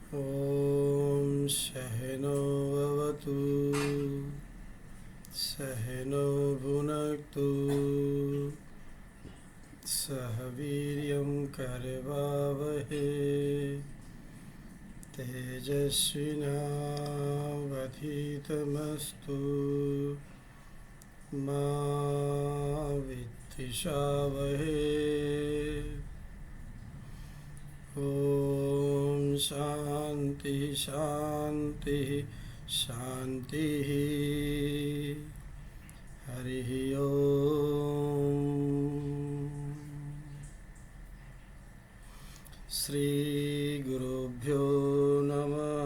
ॐ सहनो भवतु सहनो भुनक्तु सह वीर्यं करवावहै तेजस्विनावधीतमस्तु मा विद्विषावहै। ॐ शान्ति शान्ति शान्तिः। हरिः ओम्। श्रीगुरुभ्यो नमः।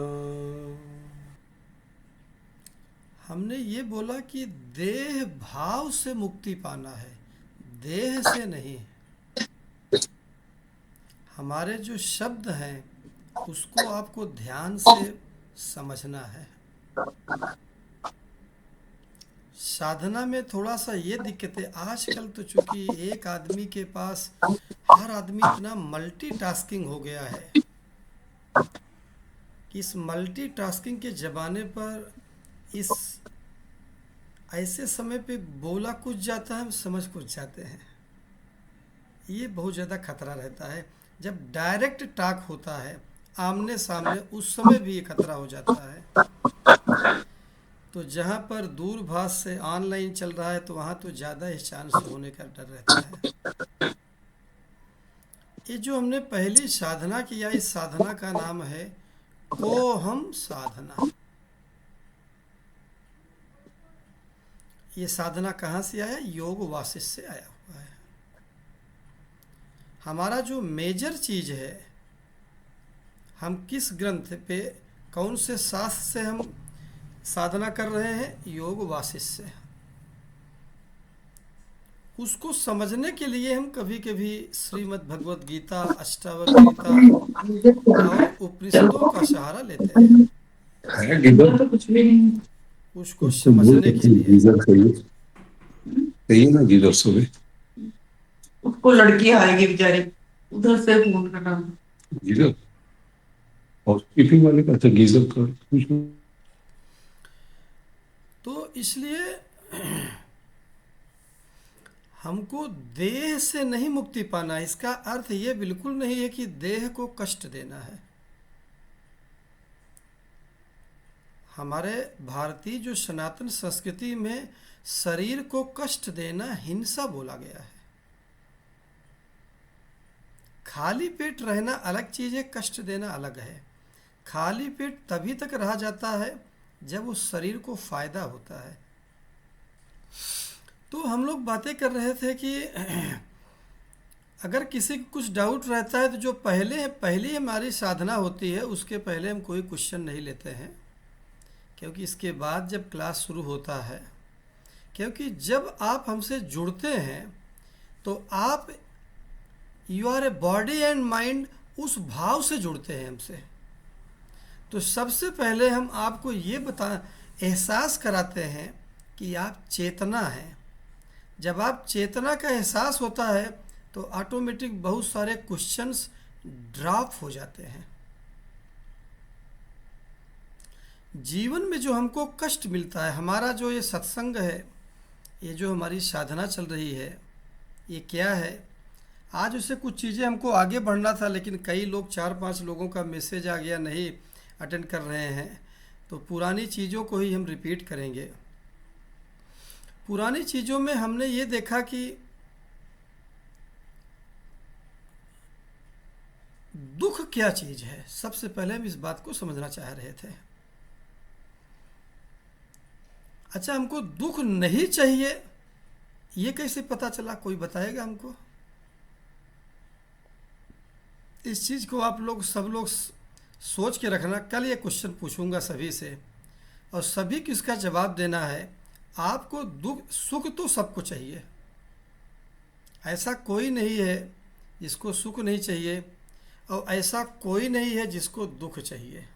हमने ये बोला कि देह भाव से मुक्ति पाना है, देह से नहीं। हमारे जो शब्द हैं उसको आपको ध्यान से समझना है। साधना में थोड़ा सा ये दिक्कत है आजकल, तो चूंकि एक आदमी के पास, हर आदमी इतना मल्टीटास्किंग हो गया है कि इस मल्टीटास्किंग के ज़माने पर इस ऐसे समय पे बोला कुछ जाता है, समझ कुछ जाते हैं। ये बहुत ज़्यादा खतरा रहता है। जब डायरेक्ट टॉक होता है आमने सामने, उस समय भी ये खतरा हो जाता है। तो जहाँ पर दूरभाष से ऑनलाइन चल रहा है तो वहाँ तो ज़्यादा ही चांस होने का डर रहता है। ये जो हमने पहली साधना किया, इस साधना का नाम है कोहम साधना। ये साधना कहाँ से आया? योग वासिष्ठ से आया हुआ है। हमारा जो मेजर चीज़ है, हम किस ग्रंथ पे, कौन से शास्त्र से हम साधना कर रहे हैं? योग वासिष्ठ से। उसको समझने के लिए हम कभी कभी श्रीमद् भगवत गीता, अष्टावक्र गीता और उपनिषदों का सहारा लेते हैं उसको समझने के लिए। सही है ना गीजर सुबह? उसको लड़की आएगी बेचारी, उधर से फोन करना। गीजर हाउसकीपिंग वाले का, अच्छा गीजर का कुछ। तो इसलिए हमको देह से नहीं मुक्ति पाना। इसका अर्थ ये बिल्कुल नहीं है कि देह को कष्ट देना है। हमारे भारतीय जो सनातन संस्कृति में शरीर को कष्ट देना हिंसा बोला गया है। खाली पेट रहना अलग चीज़ है, कष्ट देना अलग है। खाली पेट तभी तक रहा जाता है जब उस शरीर को फायदा होता है। तो हम लोग बातें कर रहे थे कि अगर किसी को कुछ डाउट रहता है तो जो पहली हमारी साधना होती है उसके पहले हम कोई क्वेश्चन नहीं लेते हैं, क्योंकि इसके बाद जब क्लास शुरू होता है, क्योंकि जब आप हमसे जुड़ते हैं तो आप you are a body and mind, उस भाव से जुड़ते हैं हमसे। तो सबसे पहले हम आपको ये एहसास कराते हैं कि आप चेतना हैं। जब आप चेतना का एहसास होता है तो ऑटोमेटिक बहुत सारे क्वेश्चंस ड्रॉप हो जाते हैं। जीवन में जो हमको कष्ट मिलता है, हमारा जो ये सत्संग है, ये जो हमारी साधना चल रही है, ये क्या है? आज उससे कुछ चीज़ें हमको आगे बढ़ना था, लेकिन कई लोग, 4-5 लोगों का मैसेज आ गया, नहीं अटेंड कर रहे हैं। तो पुरानी चीज़ों को ही हम रिपीट करेंगे। पुरानी चीज़ों में हमने ये देखा कि दुख क्या चीज़ है। सबसे पहले हम इस बात को समझना चाह रहे थे। अच्छा, हमको दुख नहीं चाहिए, ये कैसे पता चला? कोई बताएगा हमको? इस चीज़ को आप लोग, सब लोग सोच के रखना। कल ये क्वेश्चन पूछूंगा सभी से, और सभी को इसका जवाब देना है। आपको दुख सुख तो सबको चाहिए, ऐसा कोई नहीं है जिसको सुख नहीं चाहिए, और ऐसा कोई नहीं है जिसको दुख चाहिए।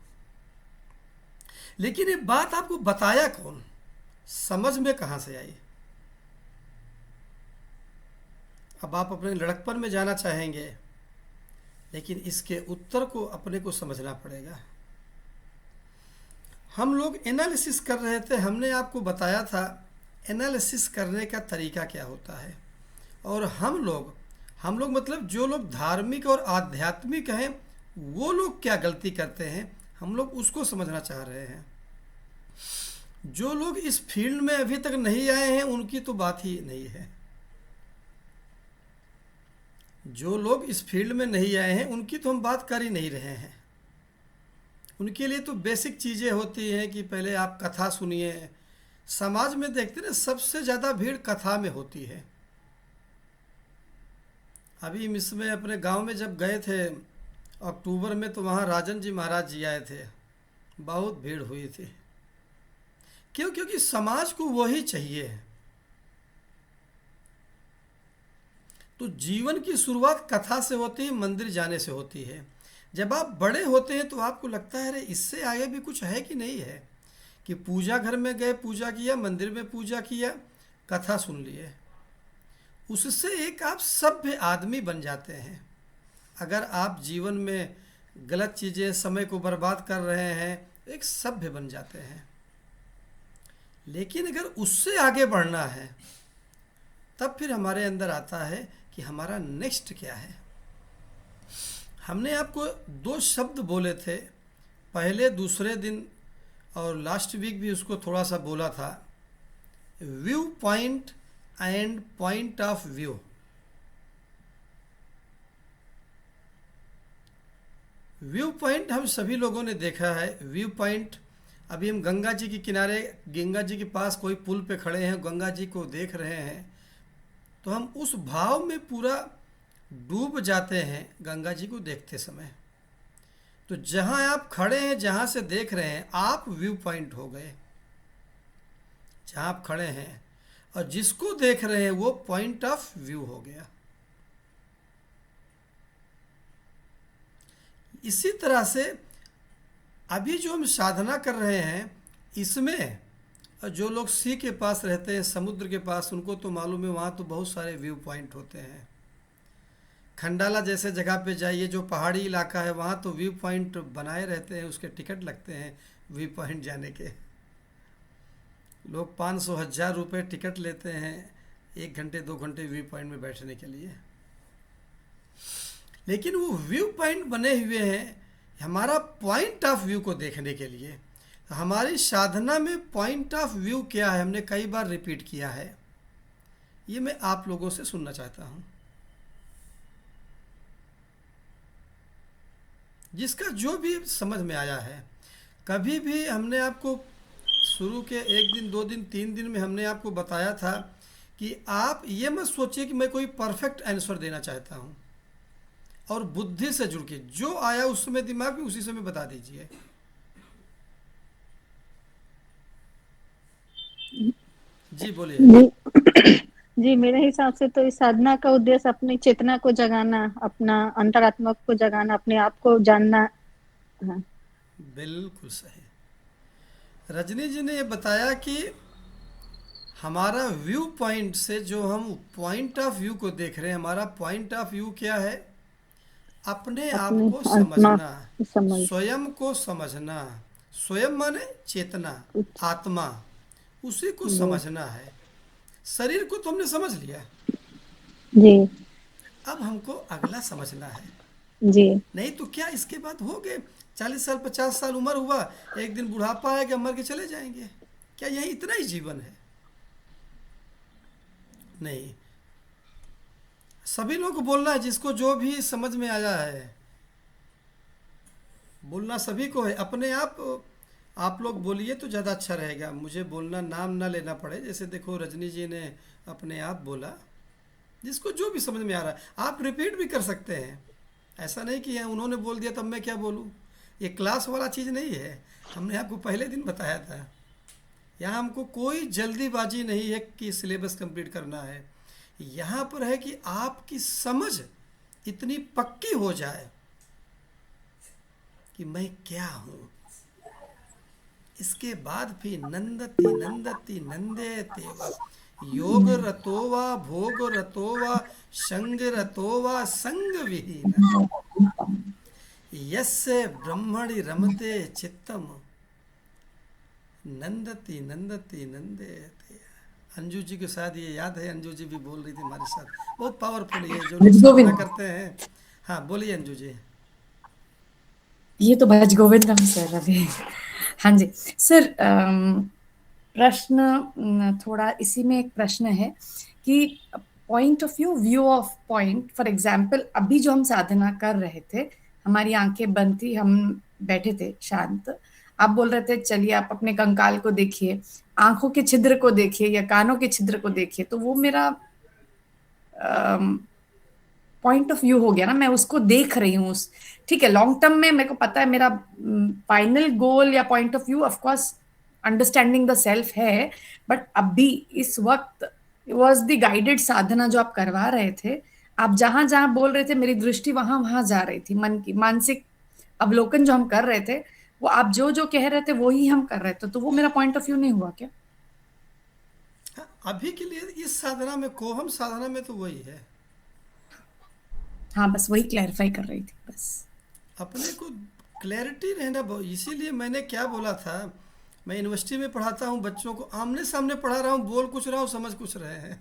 लेकिन ये बात आपको बताया कौन? समझ में कहाँ से आई? अब आप अपने लड़कपन में जाना चाहेंगे, लेकिन इसके उत्तर को अपने को समझना पड़ेगा। हम लोग एनालिसिस कर रहे थे, हमने आपको बताया था एनालिसिस करने का तरीका क्या होता है। और हम लोग मतलब जो लोग धार्मिक और आध्यात्मिक हैं वो लोग क्या गलती करते हैं, हम लोग उसको समझना चाह रहे हैं। जो लोग इस फील्ड में अभी तक नहीं आए हैं उनकी तो बात ही नहीं है। जो लोग इस फील्ड में नहीं आए हैं उनकी तो हम बात कर ही नहीं रहे हैं। उनके लिए तो बेसिक चीज़ें होती हैं कि पहले आप कथा सुनिए। समाज में देखते ना सबसे ज़्यादा भीड़ कथा में होती है। अभी इसमें अपने गांव में जब गए थे अक्टूबर में, तो वहाँ राजन जी महाराज जी आए थे, बहुत भीड़ हुई थी। क्यों? क्योंकि समाज को वही चाहिए। तो जीवन की शुरुआत कथा से होती है, मंदिर जाने से होती है। जब आप बड़े होते हैं तो आपको लगता है अरे इससे आगे भी कुछ है कि नहीं है, कि पूजा घर में गए, पूजा किया, मंदिर में पूजा किया, कथा सुन लिए, उससे एक आप सभ्य आदमी बन जाते हैं। अगर आप जीवन में गलत चीज़ें, समय को बर्बाद कर रहे हैं, एक सभ्य बन जाते हैं। लेकिन अगर उससे आगे बढ़ना है तब फिर हमारे अंदर आता है कि हमारा नेक्स्ट क्या है। हमने आपको 2 शब्द बोले थे पहले, दूसरे दिन और लास्ट वीक भी उसको थोड़ा सा बोला था, view point and point of view. View point हम सभी लोगों ने देखा है। व्यू पॉइंट, अभी हम गंगा जी के किनारे, गंगा जी के पास कोई पुल पे खड़े हैं, गंगा जी को देख रहे हैं, तो हम उस भाव में पूरा डूब जाते हैं गंगा जी को देखते समय। तो जहाँ आप खड़े हैं, जहाँ से देख रहे हैं, आप व्यू पॉइंट हो गए। जहाँ आप खड़े हैं और जिसको देख रहे हैं वो पॉइंट ऑफ व्यू हो गया। इसी तरह से अभी जो हम साधना कर रहे हैं, इसमें जो लोग सी के पास रहते हैं, समुद्र के पास, उनको तो मालूम है वहाँ तो बहुत सारे व्यू पॉइंट होते हैं। खंडाला जैसे जगह पे जाइए, जो पहाड़ी इलाका है, वहाँ तो व्यू पॉइंट बनाए रहते हैं, उसके टिकट लगते हैं व्यू पॉइंट जाने के। लोग 500-1000 रुपये टिकट लेते हैं 1 घंटे 2 घंटे व्यू पॉइंट में बैठने के लिए। लेकिन वो व्यू पॉइंट बने हुए हैं हमारा पॉइंट ऑफ व्यू को देखने के लिए। हमारी साधना में पॉइंट ऑफ व्यू क्या है, हमने कई बार रिपीट किया है, ये मैं आप लोगों से सुनना चाहता हूँ। जिसका जो भी समझ में आया है, कभी भी हमने आपको शुरू के 1 दिन 2 दिन 3 दिन में हमने आपको बताया था कि आप ये मत सोचिए कि मैं कोई परफेक्ट आंसर देना चाहता हूँ, और बुद्धि से जुड़ के जो आया उस समय दिमाग में उसी समय बता दीजिए। जी बोलिए। जी जी, मेरे हिसाब से तो इस साधना का उद्देश्य अपनी चेतना को जगाना, अपना अंतरात्मा को जगाना, अपने आप को जानना है। बिल्कुल सही। रजनी जी ने ये बताया कि हमारा व्यू पॉइंट से जो हम पॉइंट ऑफ व्यू को देख रहे हैं, हमारा पॉइंट ऑफ व्यू क्या है? अपने आप अपनी को आत्मा समझना, समझ स्वयं को समझना। स्वयं माने चेतना, आत्मा, उसी को समझना है। शरीर को तो हमने समझ लिया, जी अब हमको अगला समझना है। जी नहीं तो क्या इसके बाद हो गए 40 साल 50 साल उम्र हुआ, एक दिन बुढ़ापा आएगा, मर के चले जाएंगे? क्या यही इतना ही जीवन है? नहीं, सभी लोग को बोलना है, जिसको जो भी समझ में आया है बोलना सभी को है। अपने आप लोग बोलिए तो ज़्यादा अच्छा रहेगा, मुझे बोलना नाम ना लेना पड़े। जैसे देखो रजनी जी ने अपने आप बोला, जिसको जो भी समझ में आ रहा है। आप रिपीट भी कर सकते हैं, ऐसा नहीं कि उन्होंने बोल दिया तब मैं क्या बोलूँ। ये क्लास वाला चीज़ नहीं है, हमने आपको पहले दिन बताया था। यहाँ हमको कोई जल्दीबाजी नहीं है कि सिलेबस कंप्लीट करना है। यहाँ पर है कि आपकी समझ इतनी पक्की हो जाए कि मैं क्या हूँ। इसके बाद फिर नंदति नंदति नंदेते वा, योग रतोवा भोग रतोवा संग रतोवा संग विहीन, यस्य ब्रह्मणि रमते चित्तम नंदती नंदती नंदते। अंजू जी के साथ ये याद है, अंजू जी भी बोल रही थी हमारे साथ। बहुत पावरफुल ये जो लोग भज साधना गोविंद, करते हैं। हाँ बोलिए अंजू जी। ये तो भज गोविंदम सर अभी। हाँ जी सर, प्रश्न थोड़ा इसी में एक प्रश्न है कि point of view of point, for example अभी जो हम साधना कर रहे थे, हमारी आंखें बंद थी, हम बैठे थे शांत, आप बोल रहे थे चलिए आप अपने कंकाल को देखिए, आंखों के छिद्र को देखिए या कानों के छिद्र को देखिए, तो वो मेरा पॉइंट ऑफ व्यू हो गया ना, मैं उसको देख रही हूँ। उस ठीक है, लॉन्ग टर्म में मेरे को पता है मेरा फाइनल गोल या point of view of course understanding the self है, बट अभी इस वक्त वाज द गाइडेड साधना जो आप करवा रहे थे, आप जहां जहां बोल रहे थे मेरी दृष्टि वहां वहां जा रही थी, मन की मानसिक अवलोकन जो हम कर रहे थे, वो आप जो जो कह रहे थे वो ही हम कर रहे थे, तो वो मेरा पॉइंट ऑफ व्यू नहीं हुआ क्या? हाँ, अभी के लिए इस साधना में, कोहम साधना में तो वही है। हाँ बस वही क्लैरिफाई कर रही थी बस। अपने को क्लैरिटी रहना इसीलिए मैंने क्या बोला था, मैं यूनिवर्सिटी में पढ़ाता हूँ बच्चों को, आमने सामने पढ़ा रहा हूँ, बोल कुछ रहा हूँ, समझ कुछ रहे हैं।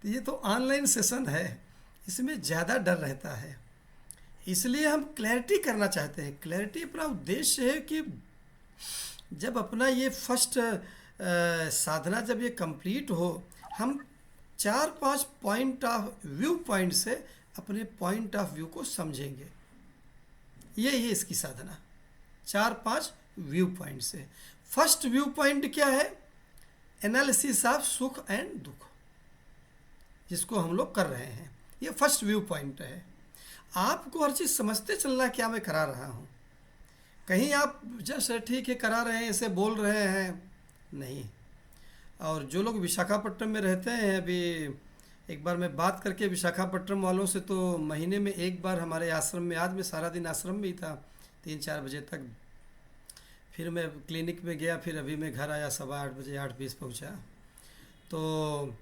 तो ये तो ऑनलाइन सेशन है, इसमें ज़्यादा डर रहता है, इसलिए हम क्लैरिटी करना चाहते हैं। क्लैरिटी अपना उद्देश्य है कि जब अपना ये फर्स्ट साधना जब ये कंप्लीट हो, हम 4-5 पॉइंट ऑफ व्यू पॉइंट से अपने पॉइंट ऑफ व्यू को समझेंगे। यही है इसकी साधना, 4-5 व्यू पॉइंट से। फर्स्ट व्यू पॉइंट क्या है? एनालिसिस ऑफ सुख एंड दुख, जिसको हम लोग कर रहे हैं, ये फर्स्ट व्यू पॉइंट है। आपको हर चीज़ समझते चलना क्या मैं करा रहा हूँ। कहीं आप जैसे ठीक है करा रहे हैं, ऐसे बोल रहे हैं, नहीं। और जो लोग विशाखापट्टनम में रहते हैं, अभी एक बार मैं बात करके विशाखापट्टनम वालों से, तो महीने में एक बार हमारे आश्रम में, आज मैं सारा दिन आश्रम में ही था 3-4 बजे तक, फिर मैं क्लिनिक में गया, फिर अभी मैं घर आया 8:15 बजे, 8:20 पहुंचा। तो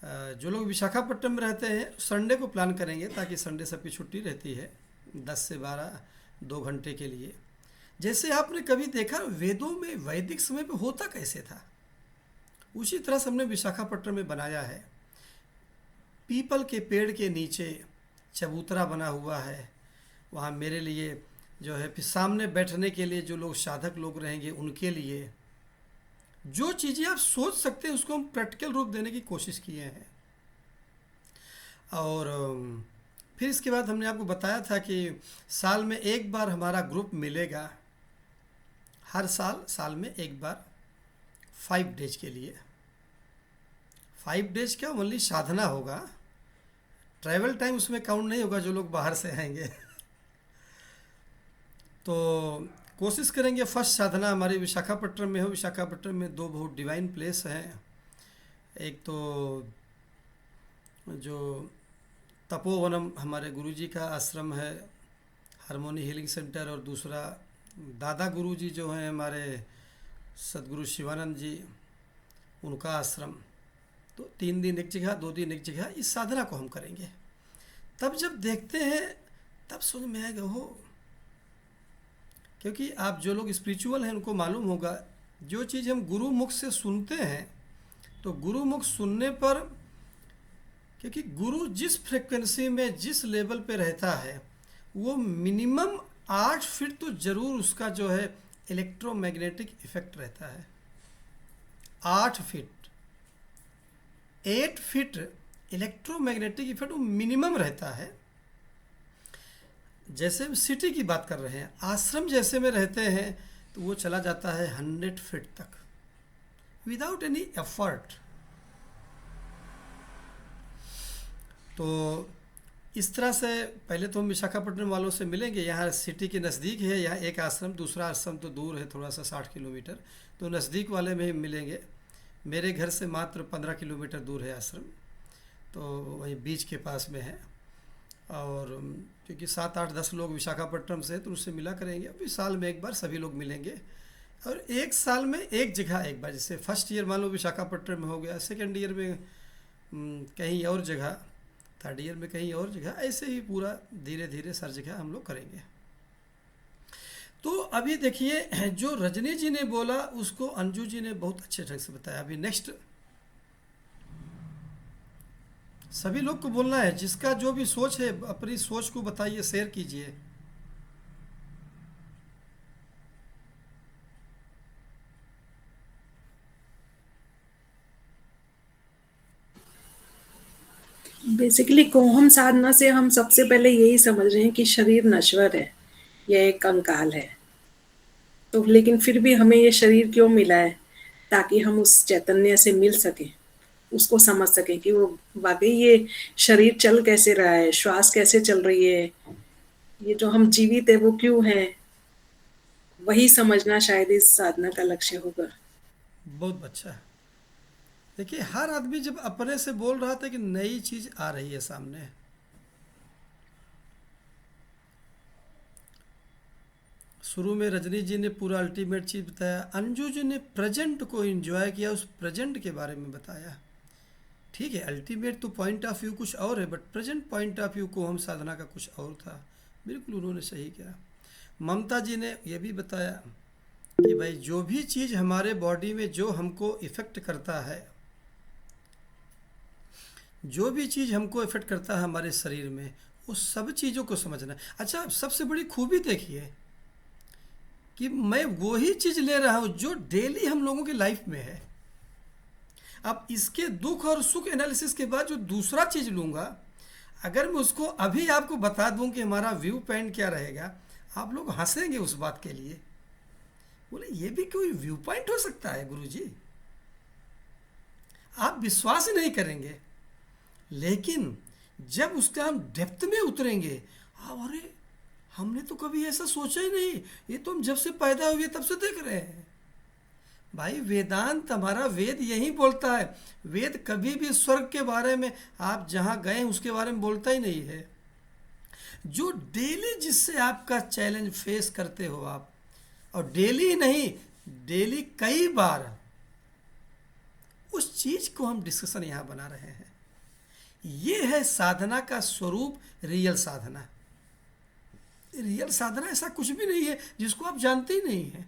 जो लोग विशाखापट्टनम में रहते हैं संडे को प्लान करेंगे, ताकि संडे सबकी छुट्टी रहती है 10 से 12, 2 घंटे के लिए। जैसे आपने कभी देखा वेदों में वैदिक समय पे होता कैसे था, उसी तरह से हमने विशाखापट्टनम में बनाया है। पीपल के पेड़ के नीचे चबूतरा बना हुआ है, वहाँ मेरे लिए जो है, फिर सामने बैठने के लिए जो लोग साधक लोग रहेंगे उनके लिए जो चीज़ें आप सोच सकते हैं उसको हम प्रैक्टिकल रूप देने की कोशिश किए हैं। और फिर इसके बाद हमने आपको बताया था कि साल में एक बार हमारा ग्रुप मिलेगा, हर साल में एक बार 5 डेज के लिए। 5 डेज का ओनली साधना होगा, ट्रैवल टाइम उसमें काउंट नहीं होगा जो लोग बाहर से आएंगे। तो कोशिश करेंगे फर्स्ट साधना हमारी विशाखापट्टनम में हो। विशाखापट्टनम में 2 बहुत डिवाइन प्लेस हैं, एक तो जो तपोवनम हमारे गुरुजी का आश्रम है, हारमोनी हीलिंग सेंटर, और दूसरा दादा गुरुजी जो हैं हमारे सदगुरु शिवानंद जी, उनका आश्रम। तो 3 दिन एक जगह, 2 दिन एक जगह, इस साधना को हम करेंगे। तब जब देखते हैं तब समझ में आएगा हो, क्योंकि आप जो लोग स्पिरिचुअल हैं उनको मालूम होगा, जो चीज़ हम गुरु मुख से सुनते हैं, तो गुरु मुख सुनने पर, क्योंकि गुरु जिस फ्रिक्वेंसी में जिस लेवल पे रहता है, वो मिनिमम 8 फीट तो ज़रूर उसका जो है इलेक्ट्रोमैग्नेटिक इफेक्ट रहता है। 8 फीट, 8 फीट इलेक्ट्रोमैग्नेटिक इफेक्ट वो मिनिमम रहता है। जैसे हम सिटी की बात कर रहे हैं, आश्रम जैसे में रहते हैं, तो वो चला जाता है 100 फीट तक विदाउट एनी एफर्ट। तो इस तरह से पहले तो हम विशाखापट्टनम वालों से मिलेंगे, यहाँ सिटी के नज़दीक है, यहाँ एक आश्रम, दूसरा आश्रम तो दूर है थोड़ा सा 60 किलोमीटर, तो नज़दीक वाले में ही मिलेंगे। मेरे घर से मात्र 15 किलोमीटर दूर है आश्रम, तो वहीं बीच के पास में है। और क्योंकि 7, 8, 10 लोग विशाखापट्टनम से, तो उससे मिला करेंगे। अभी साल में एक बार सभी लोग मिलेंगे, और एक साल में एक जगह एक बार, जैसे फर्स्ट ईयर मान लो विशाखापट्टनम में हो गया, सेकेंड ईयर में कहीं और जगह, थर्ड ईयर में कहीं और जगह, ऐसे ही पूरा धीरे धीरे हर जगह हम लोग करेंगे। तो अभी देखिए जो रजनी जी ने बोला उसको अंजू जी ने बहुत अच्छे ढंग से बताया। अभी नेक्स्ट सभी लोग को बोलना है, जिसका जो भी सोच है अपनी सोच को बताइए, शेयर कीजिए। बेसिकली कोहम साधना से हम सबसे पहले यही समझ रहे हैं कि शरीर नश्वर है, यह एक कंकाल है। तो लेकिन फिर भी हमें ये शरीर क्यों मिला है? ताकि हम उस चैतन्य से मिल सकें, उसको समझ सकें कि वो वाकई ये शरीर चल कैसे रहा है, श्वास कैसे चल रही है, ये जो हम जीवित है वो क्यों है। वही समझना शायद इस साधना का लक्ष्य होगा। बहुत अच्छा। देखिए हर आदमी जब अपने से बोल रहा था कि नई चीज आ रही है सामने, शुरू में रजनी जी ने पूरा अल्टीमेट चीज बताया, अंजू जी ने प्रेजेंट को एंजॉय किया, उस प्रेजेंट के बारे में बताया। ठीक है, अल्टीमेट तो पॉइंट ऑफ व्यू कुछ और है, but present point of view को हम साधना का कुछ और था। बिल्कुल उन्होंने सही किया। ममता जी ने यह भी बताया कि भाई जो भी चीज़ हमारे बॉडी में जो हमको इफ़ेक्ट करता है, जो भी चीज़ हमको इफ़ेक्ट करता है हमारे शरीर में, उस सब चीज़ों को समझना है। अच्छा, सबसे बड़ी खूबी देखिए कि मैं वही चीज़ ले रहा हूँ जो डेली हम लोगों की लाइफ में है। अब इसके दुख और सुख एनालिसिस के बाद जो दूसरा चीज़ लूँगा, अगर मैं उसको अभी आपको बता दूँ कि हमारा व्यू पॉइंट क्या रहेगा, आप लोग हंसेंगे उस बात के लिए। बोले ये भी कोई व्यू पॉइंट हो सकता है गुरुजी? आप विश्वास ही नहीं करेंगे। लेकिन जब उसका हम डेप्थ में उतरेंगे, अरे हमने तो कभी ऐसा सोचा ही नहीं, ये तो हम जब से पैदा हुए तब से देख रहे हैं। भाई वेदांत, हमारा वेद यही बोलता है। वेद कभी भी स्वर्ग के बारे में, आप जहाँ गए उसके बारे में बोलता ही नहीं है। जो डेली जिससे आपका चैलेंज फेस करते हो आप, और डेली नहीं, डेली कई बार, उस चीज को हम डिस्कशन यहाँ बना रहे हैं। ये है साधना का स्वरूप, रियल साधना। रियल साधना ऐसा कुछ भी नहीं है जिसको आप जानते ही नहीं है।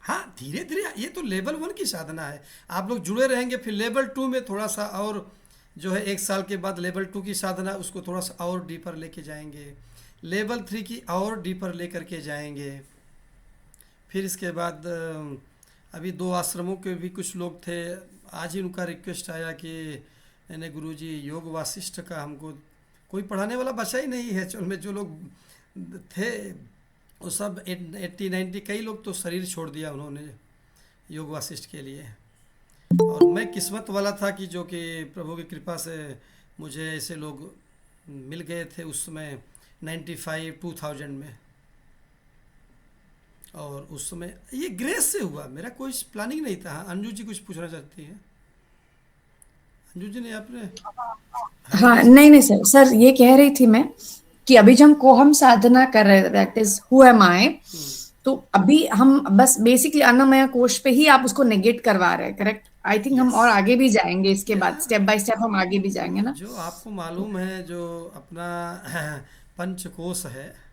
हाँ, धीरे धीरे, ये तो लेवल 1 की साधना है। आप लोग जुड़े रहेंगे, फिर लेवल 2 में थोड़ा सा और जो है 1 साल के बाद लेवल 2 की साधना, उसको थोड़ा सा और डीपर लेके जाएंगे, लेवल 3 की और डीपर लेकर के जाएंगे। फिर इसके बाद अभी 2 आश्रमों के भी कुछ लोग थे, आज ही उनका रिक्वेस्ट आया कि मैंने गुरुजी योग वासिष्ठ का, हमको कोई पढ़ाने वाला बचा ही नहीं है। चल में जो लोग थे वो सब 80-90, कई लोग तो शरीर छोड़ दिया उन्होंने योग वासिष्ठ के लिए। और मैं किस्मत वाला था कि जो कि प्रभु की कृपा से मुझे ऐसे लोग मिल गए थे उस समय 95-2000 में। और उस समय ये ग्रेस से हुआ, मेरा कोई प्लानिंग नहीं था। अंजू जी कुछ पूछना चाहती हैं? अंजू जी ने आपने हाँ, नहीं सर, ये कह रही थी मैं कि अभी जो हम कोहम साधना कर रहे हैं, दैट इज हु एम आई, तो अभी हम बस बेसिकली अन्नमय कोश पे ही आप उसको नेगेट करवा रहे हैं, करेक्ट? आई थिंक हम और आगे भी जाएंगे इसके बाद, स्टेप बाय स्टेप हम आगे भी जाएंगे ना। जो आपको मालूम है, जो अपना पंचकोश है,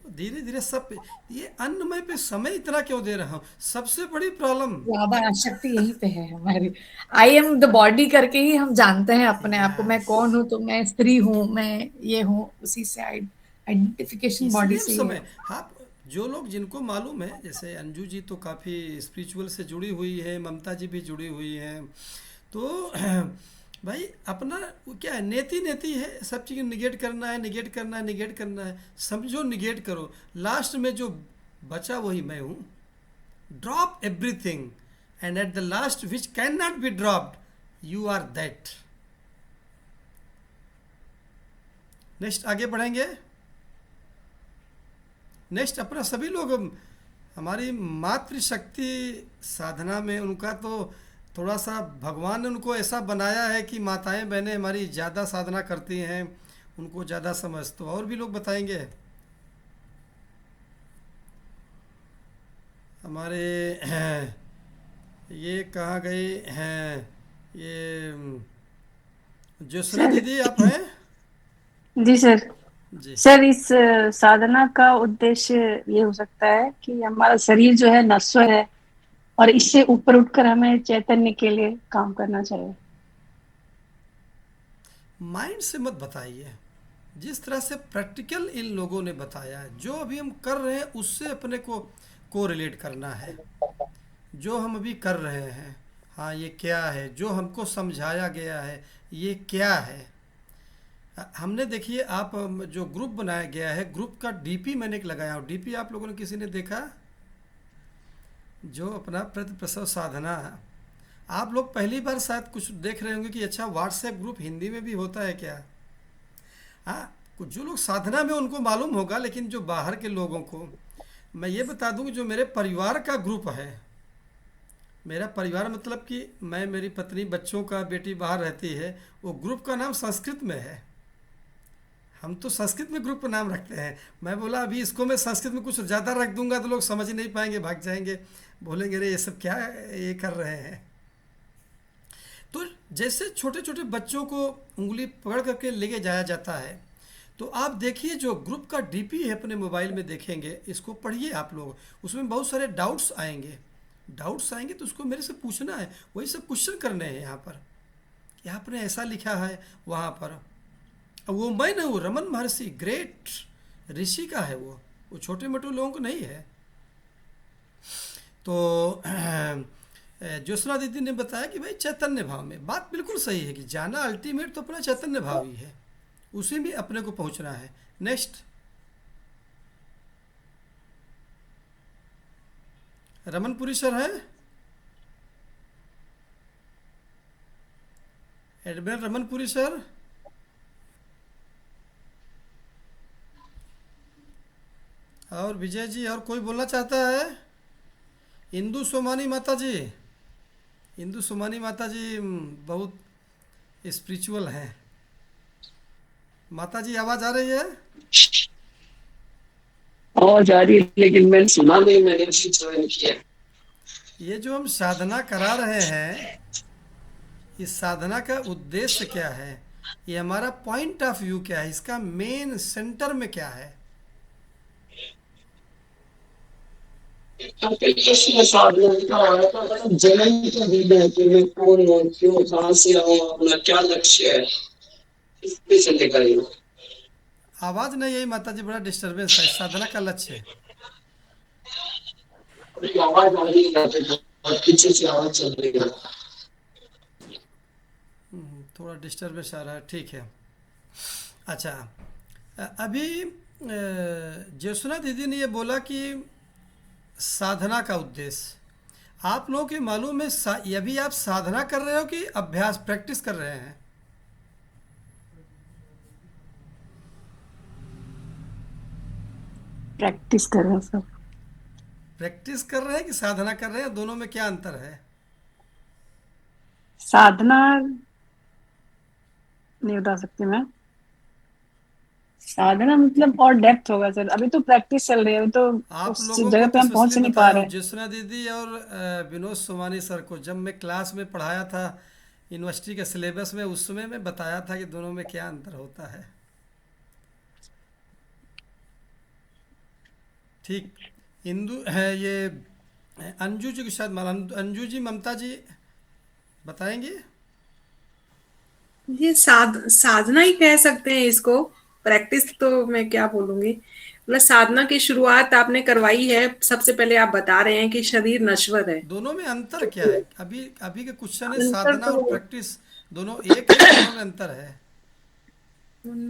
धीरे धीरे सब ये अन्नमय पे समय इतना क्यों दे रहा हूँ? सबसे बड़ी प्रॉब्लम, ज्यादा आसक्ति यहीं पे है हमारी। आई एम द बॉडी करके ही हम जानते हैं अपने आप को, मैं कौन हूँ, तो मैं स्त्री हूँ, मैं ये हूँ, उसी से आइडेंटिफिकेशन बॉडी इसलिए से ही है। समय। हाँ, जो लोग जिनको मालूम है, जैसे अंजू जी तो काफ़ी स्पिरिचुअल से जुड़ी हुई है, ममता जी भी जुड़ी हुई हैं, तो भाई अपना वो क्या है, नेति नेति है, सब चीज़ निगेट करना है, निगेट करना है, निगेट करना है। समझो निगेट करो, लास्ट में जो बचा वही मैं हूँ। Drop everything and at the last which can not be dropped, you are that. Next आगे बढ़ेंगे। नेक्स्ट अपना सभी लोग, हमारी मातृशक्ति साधना में उनका तो थोड़ा सा भगवान ने उनको ऐसा बनाया है कि माताएं बहनें हमारी ज़्यादा साधना करती हैं, उनको ज़्यादा समझ। तो और भी लोग बताएंगे। हमारे ये कहाँ गए हैं, ये ज्योत्सना दीदी आप हैं? जी सर। जी। सर इस साधना का उद्देश्य ये हो सकता है कि हमारा शरीर जो है नश्वर है और इससे ऊपर उठकर हमें चैतन्य के लिए काम करना चाहिए। माइंड से मत बताइए, जिस तरह से प्रैक्टिकल इन लोगों ने बताया है, जो अभी हम कर रहे हैं उससे अपने को रिलेट करना है। जो हम अभी कर रहे हैं, हाँ ये क्या है, जो हमको समझाया गया है ये क्या है। हमने देखिए आप जो ग्रुप बनाया गया है, ग्रुप का डीपी मैंने एक लगाया हूँ। डीपी आप लोगों ने किसी ने देखा? जो अपना प्रति प्रसव साधना, आप लोग पहली बार शायद कुछ देख रहे होंगे कि अच्छा व्हाट्सएप ग्रुप हिंदी में भी होता है क्या। हाँ, कुछ जो लोग साधना में उनको मालूम होगा, लेकिन जो बाहर के लोगों को मैं ये बता दूं कि जो मेरे परिवार का ग्रुप है, मेरा परिवार मतलब कि मैं, मेरी पत्नी, बच्चों का, बेटी बाहर रहती है, वो ग्रुप का नाम संस्कृत में है। हम तो संस्कृत में ग्रुप का नाम रखते हैं। मैं बोला अभी इसको मैं संस्कृत में कुछ ज़्यादा रख दूंगा तो लोग समझ नहीं पाएंगे, भाग जाएंगे, बोलेंगे अरे ये सब क्या ये कर रहे हैं। तो जैसे छोटे छोटे बच्चों को उंगली पकड़ करके लेके जाया जाता है, तो आप देखिए जो ग्रुप का डीपी है अपने मोबाइल में देखेंगे, इसको पढ़िए आप लोग, उसमें बहुत सारे डाउट्स आएंगे। डाउट्स आएंगे तो उसको मेरे से पूछना है, वही सब क्वेश्चन करने हैं यहाँ पर। यहाँ पर ऐसा लिखा है, वहाँ पर वो मैं नहीं, वो रमन महर्षि ग्रेट ऋषि का है, वो छोटे मोटे लोगों को नहीं है। तो ज्योत्सना दीदी ने बताया कि भाई चैतन्य भाव में, बात बिल्कुल सही है कि जाना अल्टीमेट तो अपना चैतन्य भाव ही है, उसी में अपने को पहुंचना है। नेक्स्ट, रमनपुरी सर है, एडमिरल रमनपुरी सर। और विजय जी, और कोई बोलना चाहता है? इंदु सोमानी माता जी, इंदु सोमानी माता जी बहुत स्पिरिचुअल हैं। माता जी आवाज़ आ रही है? आवाज आ रही है, लेकिन मैंने सुना नहीं, मैंने अभी ज्वाइन किया। ये जो हम साधना करा रहे हैं, इस साधना का उद्देश्य क्या है, ये हमारा पॉइंट ऑफ व्यू क्या है, इसका मेन सेंटर में क्या है? इसमें साधना का जन्म का भी है कि मैं कौन हूँ, क्यों, कहाँ से आऊँ, अपना क्या लक्ष्य है, इस पे से लेकर ही। आवाज़ नहीं आई माता जी, बड़ा डिस्टरबेंस है। साधना का लक्ष्य है, आवाज आ रही है और पीछे से आवाज चल रही है। थोड़ा डिस्टरबेंस आ रहा है, ठीक है। अच्छा, अभी ज्योत्सना दीदी ने ये बोला कि साधना का उद्देश्य, आप लोगों के मालूम है ये भी आप साधना कर रहे हो कि अभ्यास प्रैक्टिस कर रहे हैं? प्रैक्टिस कर रहे हैं सब। प्रैक्टिस कर रहे हैं कि साधना कर रहे हैं, दोनों में क्या अंतर है? साधना नहीं बता सकती मैं, साधना मतलब और डेप्थ होगा सर, अभी तो प्रैक्टिस चल रही है, अभी तो आप उस लोगों जगह को पे तो हम पहुंच स्पेशली नहीं पा बताया रहे हूँ, हैं। ज्योत्सना दीदी और विनोद सोमानी सर को जब मैं क्लास में पढ़ाया था यूनिवर्सिटी के सिलेबस में, उस समय मैं बताया था कि दोनों में क्या अंतर होता है। ठीक, हिंदू है ये अंजू जी के साथ माला, अंजू जी, ममता जी बताएंगे। ये साधना ही कह सकते हैं इसको, प्रैक्टिस तो मैं क्या बोलूंगी। मतलब साधना की शुरुआत आपने करवाई है, सबसे पहले आप बता रहे हैं कि शरीर नश्वर है। दोनों में अंतर क्या है? अभी अभी का क्वेश्चन है, अंतर साधना और तो प्रैक्टिस दोनों एक है कि दोनों में अंतर है?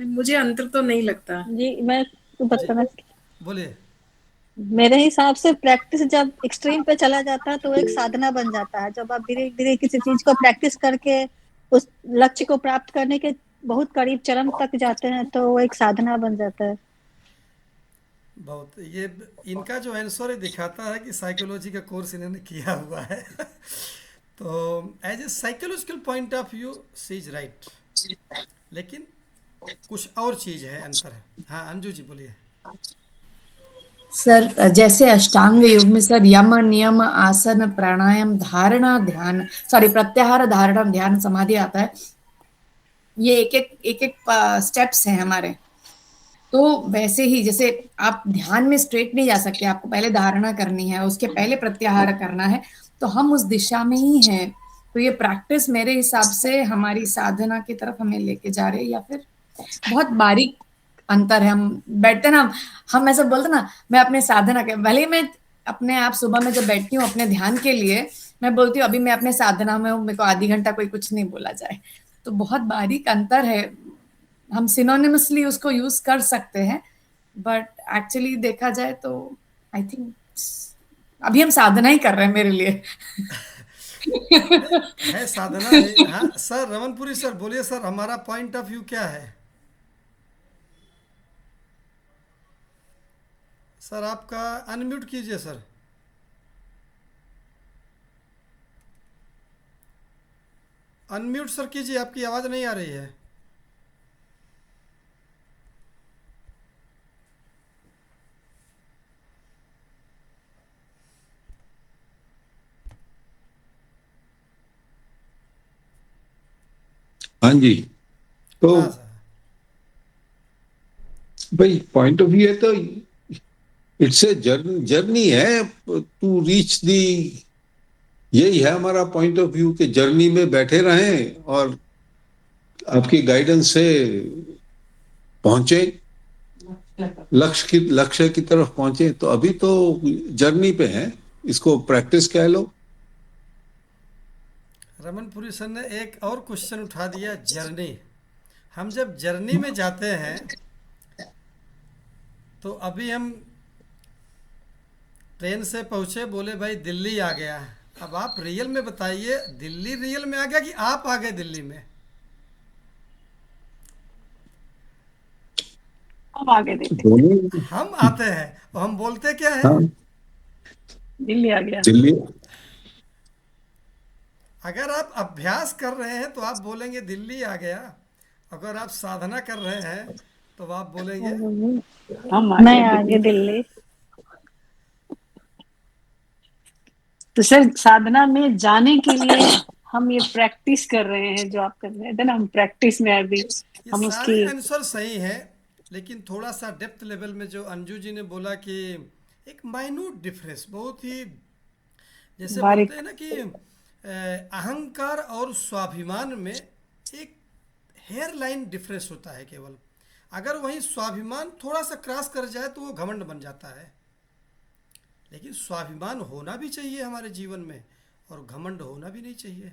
मुझे अंतर तो नहीं लगता। जी मैं तो जी बताना, बोलिए। मेरे हिसाब से प्रैक्टिस जब एक्सट्रीम पे चला जाता है तो वो एक साधना बन जाता है। जब आप धीरे धीरे किसी चीज को प्रैक्टिस करके उस लक्ष्य को प्राप्त करने के बहुत करीब चरम तक जाते हैं तो वो एक साधना बन जाता है। बहुत, ये इनका जो आंसर है दिखाता है कि साइकोलॉजी का कोर्स इन्होंने किया हुआ है। तो as a psychological point of view C is right, लेकिन कुछ और चीज़ है, अंतर है। हाँ अंजू जी बोलिए। सर जैसे अष्टांग योग में सर यम नियम आसन प्राणायाम धारणा ध्यान प्रत्याहार धारणा ध्यान समाधि आता है, ये एक एक स्टेप्स हैं हमारे। तो वैसे ही जैसे आप ध्यान में स्ट्रेट नहीं जा सकते, आपको पहले धारणा करनी है, उसके पहले प्रत्याहार करना है, तो हम उस दिशा में ही हैं। तो ये प्रैक्टिस मेरे हिसाब से हमारी साधना की तरफ हमें लेके जा रहे हैं, या फिर बहुत बारीक अंतर है। हम बैठते ना, हम ऐसा बोलते ना, मैं अपने साधना के, भले ही मैं अपने आप सुबह में जब बैठती हूँ अपने ध्यान के लिए, मैं बोलती हूँ अभी मैं अपने साधना में हूँ, मेरे को आधी घंटा कोई कुछ नहीं बोला जाए। तो बहुत बारीक अंतर है। हम सिनोनिमसली उसको यूज कर सकते हैं, बट एक्चुअली देखा जाए तो आई थिंक अभी हम साधना ही कर रहे हैं मेरे लिए। नहीं, है साधना है। हाँ सर, रमनपुरी सर बोलिए सर, हमारा पॉइंट ऑफ व्यू क्या है? सर आपका अनम्यूट कीजिए सर। अनम्यूट सर कीजिए, आपकी आवाज़ नहीं आ रही है। हाँ जी। तो हाँ सर। भाई पॉइंट ऑफ व्यू है तो इट्स ए जर्नी है टू रीच दी, यही है हमारा पॉइंट ऑफ व्यू कि जर्नी में बैठे रहें और आपकी गाइडेंस से पहुंचे, लक्ष्य की तरफ पहुंचे। तो अभी तो जर्नी पे हैं, इसको प्रैक्टिस कह लो। रमनपुरी सर ने एक और क्वेश्चन उठा दिया, जर्नी। हम जब जर्नी में जाते हैं तो अभी हम ट्रेन से पहुंचे, बोले भाई दिल्ली आ गया। अब आप रियल में बताइए, दिल्ली रियल में आ गया कि आप आ गए दिल्ली में? हम आगे देते दोनों। हम आते हैं और हम बोलते क्या है? हाँ, दिल्ली आ गया। दिल्ली। अगर आप अभ्यास कर रहे हैं तो आप बोलेंगे दिल्ली आ गया। अगर आप साधना कर रहे हैं तो आप बोलेंगे हम मैं आगे आगे दिल्ली। तो सर साधना में जाने के लिए हम ये प्रैक्टिस कर रहे हैं जो आप कर रहे थे ना, हम प्रैक्टिस में अभी ये हम सारे उसकी आंसर सही है, लेकिन थोड़ा सा डेप्थ लेवल में जो अंजू जी ने बोला कि एक माइन्यूट डिफरेंस, बहुत ही जैसे बोलते बारीक हैं ना कि अहंकार और स्वाभिमान में एक हेयर लाइन डिफरेंस होता है केवल। अगर वहीं स्वाभिमान थोड़ा सा क्रॉस कर जाए तो वो घमंड बन जाता है। लेकिन स्वाभिमान होना भी चाहिए हमारे जीवन में, और घमंड होना भी नहीं चाहिए।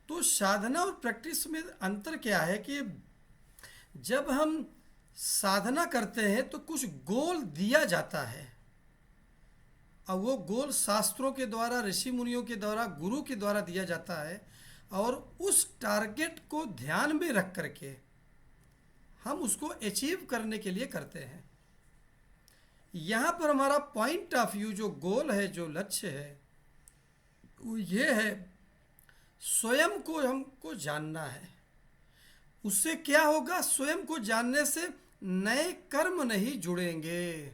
तो साधना और प्रैक्टिस में अंतर क्या है कि जब हम साधना करते हैं तो कुछ गोल दिया जाता है, और वो गोल शास्त्रों के द्वारा, ऋषि मुनियों के द्वारा, गुरु के द्वारा दिया जाता है, और उस टारगेट को ध्यान में रख करके हम उसको अचीव करने के लिए करते हैं। यहाँ पर हमारा पॉइंट ऑफ व्यू, जो गोल है, जो लक्ष्य है, वो ये है, स्वयं को हमको जानना है। उससे क्या होगा? स्वयं को जानने से नए कर्म नहीं जुड़ेंगे।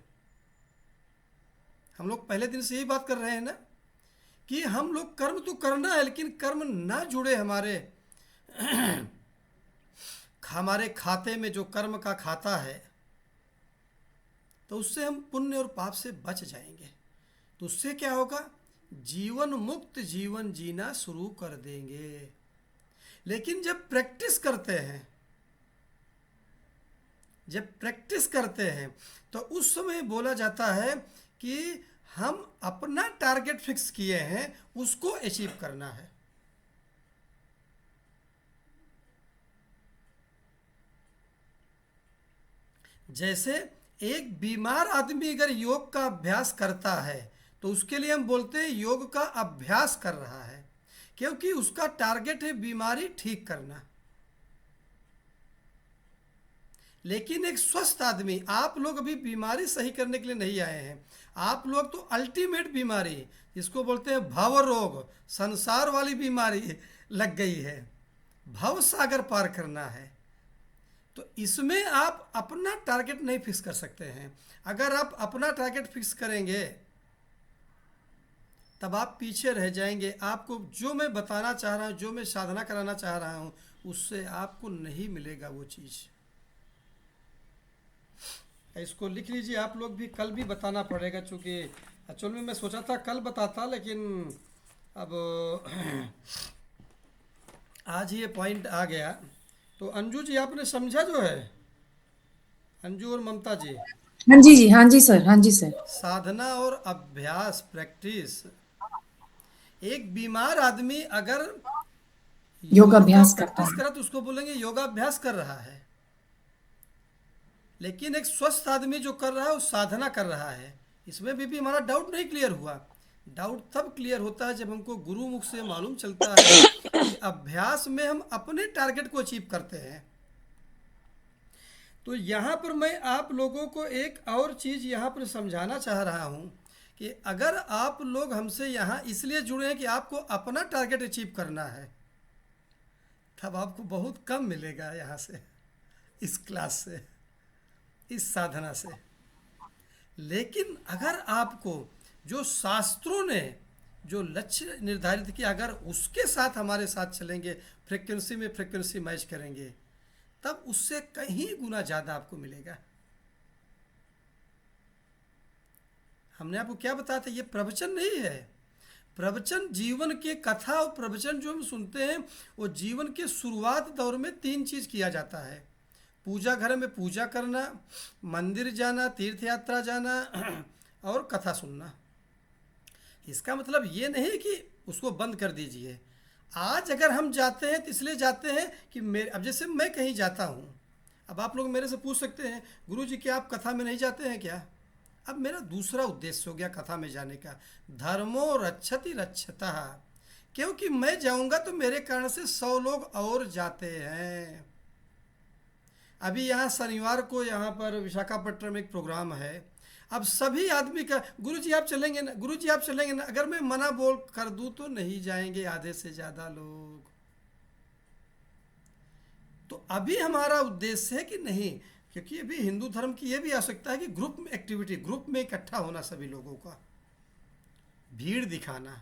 हम लोग पहले दिन से यही बात कर रहे हैं ना कि हम लोग कर्म तो करना है, लेकिन कर्म ना जुड़े हमारे खाते में जो कर्म का खाता है, तो उससे हम पुण्य और पाप से बच जाएंगे। तो उससे क्या होगा? जीवन मुक्त जीवन जीना शुरू कर देंगे। लेकिन जब प्रैक्टिस करते हैं तो उस समय बोला जाता है कि हम अपना टारगेट फिक्स किए हैं, उसको अचीव करना है। जैसे एक बीमार आदमी अगर योग का अभ्यास करता है तो उसके लिए हम बोलते हैं योग का अभ्यास कर रहा है, क्योंकि उसका टारगेट है बीमारी ठीक करना। लेकिन एक स्वस्थ आदमी, आप लोग अभी बीमारी सही करने के लिए नहीं आए हैं, आप लोग तो अल्टीमेट बीमारी, जिसको बोलते हैं भव रोग, संसार वाली बीमारी लग गई है, भव सागर पार करना है। तो इसमें आप अपना टारगेट नहीं फिक्स कर सकते हैं। अगर आप अपना टारगेट फिक्स करेंगे तब आप पीछे रह जाएंगे। आपको जो मैं बताना चाह रहा हूँ, जो मैं साधना कराना चाह रहा हूँ, उससे आपको नहीं मिलेगा वो चीज़। इसको लिख लीजिए आप लोग भी, कल भी बताना पड़ेगा, चूँकि एक्चुअल में मैं सोचा था कल बताता, लेकिन अब आज ये पॉइंट आ गया। तो अंजू जी आपने समझा जो है, अंजू और ममता जी, हाँ जी जी, हाँ जी सर, हाँ जी सर। साधना और अभ्यास, प्रैक्टिस। एक बीमार आदमी अगर योग का योगाभ्यास करता प्रैक्टिस है। करे तो उसको बोलेंगे योगाभ्यास कर रहा है, लेकिन एक स्वस्थ आदमी जो कर रहा है वो साधना कर रहा है। इसमें भी हमारा डाउट नहीं क्लियर हुआ। डाउट तब क्लियर होता है जब हमको गुरु मुख से मालूम चलता है कि अभ्यास में हम अपने टारगेट को अचीव करते हैं। तो यहाँ पर मैं आप लोगों को एक और चीज़ यहाँ पर समझाना चाह रहा हूँ कि अगर आप लोग हमसे यहाँ इसलिए जुड़े हैं कि आपको अपना टारगेट अचीव करना है, तब आपको बहुत कम मिलेगा यहाँ से, इस क्लास से, इस साधना से। लेकिन अगर आपको जो शास्त्रों ने जो लक्ष्य निर्धारित किया, अगर उसके साथ हमारे साथ चलेंगे, फ्रीक्वेंसी में फ्रीक्वेंसी मैच करेंगे, तब उससे कहीं गुना ज़्यादा आपको मिलेगा। हमने आपको क्या बताया था, ये प्रवचन नहीं है। प्रवचन जीवन के कथा और प्रवचन जो हम सुनते हैं वो जीवन के शुरुआत दौर में 3 चीज़ किया जाता है। पूजा घर में पूजा करना, मंदिर जाना, तीर्थ यात्रा जाना और कथा सुनना। इसका मतलब ये नहीं कि उसको बंद कर दीजिए। आज अगर हम जाते हैं तो इसलिए जाते हैं कि अब जैसे मैं कहीं जाता हूँ, अब आप लोग मेरे से पूछ सकते हैं गुरुजी क्या आप कथा में नहीं जाते हैं क्या? अब मेरा दूसरा उद्देश्य हो गया कथा में जाने का, धर्मो रक्षति रक्षतः, क्योंकि मैं जाऊंगा तो मेरे कारण से 100 लोग और जाते हैं। अभी यहाँ शनिवार को यहाँ पर विशाखापट्टनम में एक प्रोग्राम है। अब सभी आदमी का गुरुजी आप चलेंगे ना, गुरुजी आप चलेंगे ना, अगर मैं मना बोल कर दूं तो नहीं जाएंगे आधे से ज़्यादा लोग। तो अभी हमारा उद्देश्य है कि नहीं, क्योंकि अभी हिंदू धर्म की ये भी आवश्यकता है कि ग्रुप में एक्टिविटी, ग्रुप में इकट्ठा होना, सभी लोगों का भीड़ दिखाना।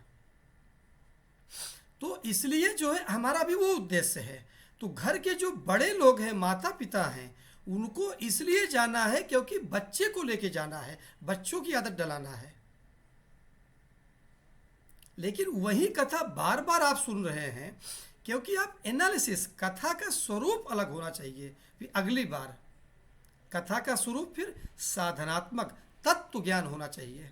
तो इसलिए जो है हमारा भी वो उद्देश्य है। तो घर के जो बड़े लोग हैं, माता पिता हैं, उनको इसलिए जाना है क्योंकि बच्चे को लेके जाना है, बच्चों की आदत डलाना है। लेकिन वही कथा बार बार आप सुन रहे हैं क्योंकि आप एनालिसिस, कथा का स्वरूप अलग होना चाहिए। फिर अगली बार कथा का स्वरूप फिर साधनात्मक तत्व ज्ञान होना चाहिए।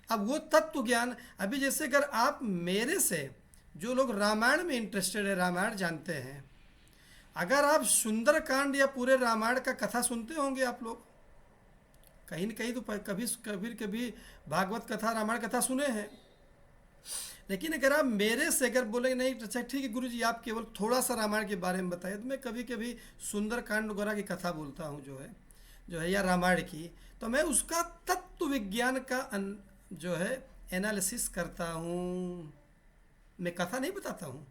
अब वो तत्व ज्ञान, अभी जैसे अगर आप मेरे से, जो लोग रामायण में इंटरेस्टेड है, रामायण जानते हैं, अगर आप सुंदरकांड या पूरे रामायण का कथा सुनते होंगे आप लोग, कहीं न कहीं तो कभी भागवत कथा, रामायण कथा सुने हैं। लेकिन अगर आप मेरे से अगर बोलेंगे नहीं अच्छा ठीक है गुरुजी आप केवल थोड़ा सा रामायण के बारे में बताइए, तो मैं कभी कभी सुंदरकांड वगैरह की कथा बोलता हूँ जो है या रामायण की, तो मैं उसका तत्व विज्ञान का जो है एनालिसिस करता हूँ, मैं कथा नहीं बताता हूँ।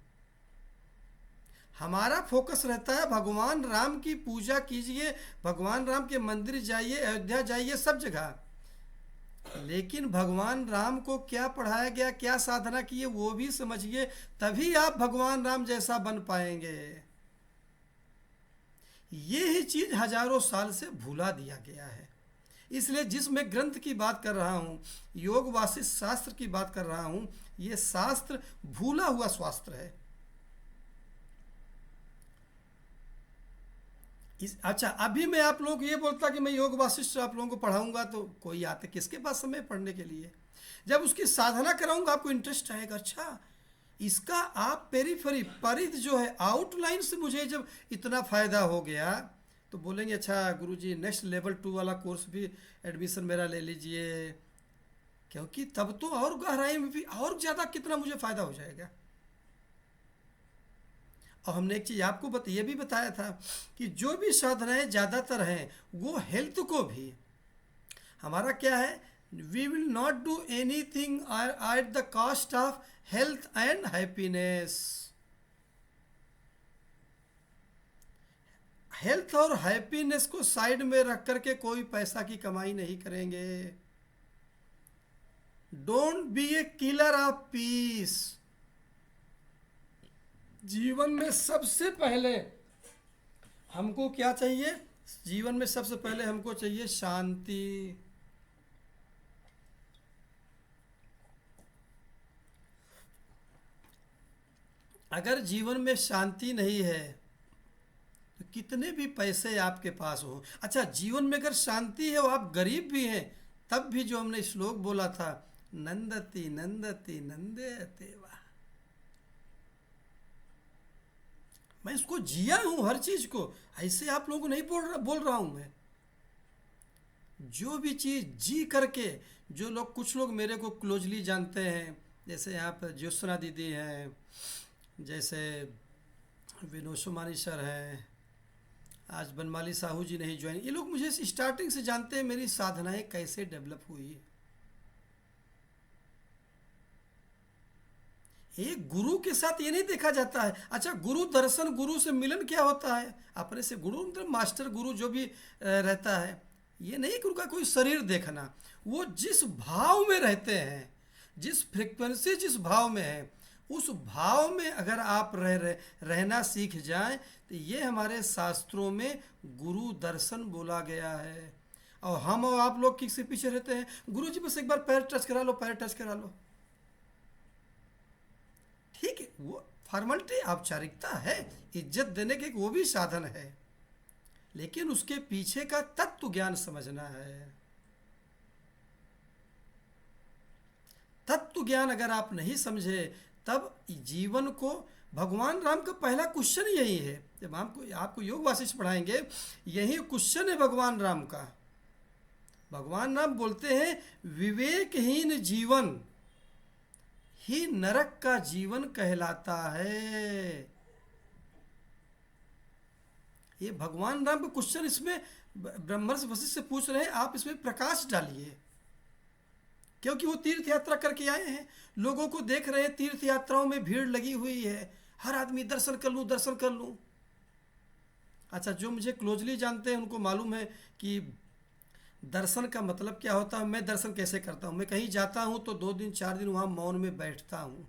हमारा फोकस रहता है भगवान राम की पूजा कीजिए, भगवान राम के मंदिर जाइए, अयोध्या जाइए, सब जगह। लेकिन भगवान राम को क्या पढ़ाया गया, क्या साधना की है, वो भी समझिए, तभी आप भगवान राम जैसा बन पाएंगे। ये ही चीज हजारों साल से भूला दिया गया है। इसलिए जिस मैं ग्रंथ की बात कर रहा हूँ, योग वासिष्ठ शास्त्र की बात कर रहा हूँ, ये शास्त्र भूला हुआ शास्त्र है। अच्छा, अभी मैं आप लोगों को ये बोलता कि मैं योग वासिष्ठ आप लोगों को पढ़ाऊंगा तो कोई आते किसके पास समय पढ़ने के लिए? जब उसकी साधना कराऊंगा आपको इंटरेस्ट आएगा, अच्छा इसका आप पेरीफेरी परिध जो है आउटलाइन से मुझे जब इतना फ़ायदा हो गया तो बोलेंगे अच्छा गुरुजी नेक्स्ट लेवल 2 वाला कोर्स भी एडमिशन मेरा ले लीजिए, क्योंकि तब तो और गहराई में भी और ज़्यादा कितना मुझे फ़ायदा हो जाएगा। और हमने एक चीज़ आपको ये भी बताया था कि जो भी साधनाएं ज़्यादातर हैं वो हेल्थ को भी, हमारा क्या है, we will not do anything at the cost of health and happiness. Health और हैप्पीनेस को साइड में रख करके कोई पैसा की कमाई नहीं करेंगे। Don't be a killer of peace. जीवन में सबसे पहले हमको क्या चाहिए, जीवन में सबसे पहले हमको चाहिए शांति। अगर जीवन में शांति नहीं है तो कितने भी पैसे आपके पास हो, अच्छा जीवन में अगर शांति है और आप गरीब भी हैं, तब भी जो हमने श्लोक बोला था, नंदति नंदति नंदते वाह, मैं इसको जिया हूं हर चीज को, ऐसे आप लोगों को नहीं बोल रहा हूं मैं। जो भी चीज जी करके, जो लोग, कुछ लोग मेरे को क्लोजली जानते हैं, जैसे यहाँ पर ज्योत्सना दीदी हैं, जैसे विनोद सोमानी सर हैं, आज बनमाली साहू जी ने ही ज्वाइन, ये लोग मुझे स्टार्टिंग से जानते हैं मेरी साधनाएं कैसे डेवलप हुई। एक गुरु के साथ ये नहीं देखा जाता है, अच्छा गुरु दर्शन, गुरु से मिलन क्या होता है, अपने से गुरु मतलब मास्टर गुरु जो भी रहता है, ये नहीं गुरु का कोई शरीर देखना, वो जिस भाव में रहते हैं, जिस फ्रिक्वेंसी जिस भाव में है, उस भाव में अगर आप रहना सीख जाएं, तो ये हमारे शास्त्रों में गुरु दर्शन बोला गया है। और हम और आप लोग किसके पीछे रहते हैं, गुरु जी बस एक बार पैर टच करा लो, पैर टच करा लो, ठीक है, वो फॉर्मेलिटी औपचारिकता है, इज्जत देने के वो भी साधन है, लेकिन उसके पीछे का तत्व ज्ञान समझना है। तत्व ज्ञान अगर आप नहीं समझे, तब जीवन को, भगवान राम का पहला क्वेश्चन यही है, जब आपको योग वासिष्ठ पढ़ाएंगे, यही क्वेश्चन है भगवान राम का। भगवान राम बोलते हैं, विवेकहीन जीवन ही नरक का जीवन कहलाता है। ये भगवान राम का क्वेश्चन, इसमें ब्रह्मर्षि वशिष्ठ से पूछ रहे हैं, आप इसमें प्रकाश डालिए, क्योंकि वो तीर्थ यात्रा करके आए हैं, लोगों को देख रहे हैं, तीर्थ यात्राओं में भीड़ लगी हुई है, हर आदमी दर्शन कर लूँ दर्शन कर लूँ। अच्छा, जो मुझे क्लोजली जानते हैं उनको मालूम है कि दर्शन का मतलब क्या होता है, मैं दर्शन कैसे करता हूँ। मैं कहीं जाता हूँ तो 2 दिन 4 दिन वहाँ मौन में बैठता हूँ,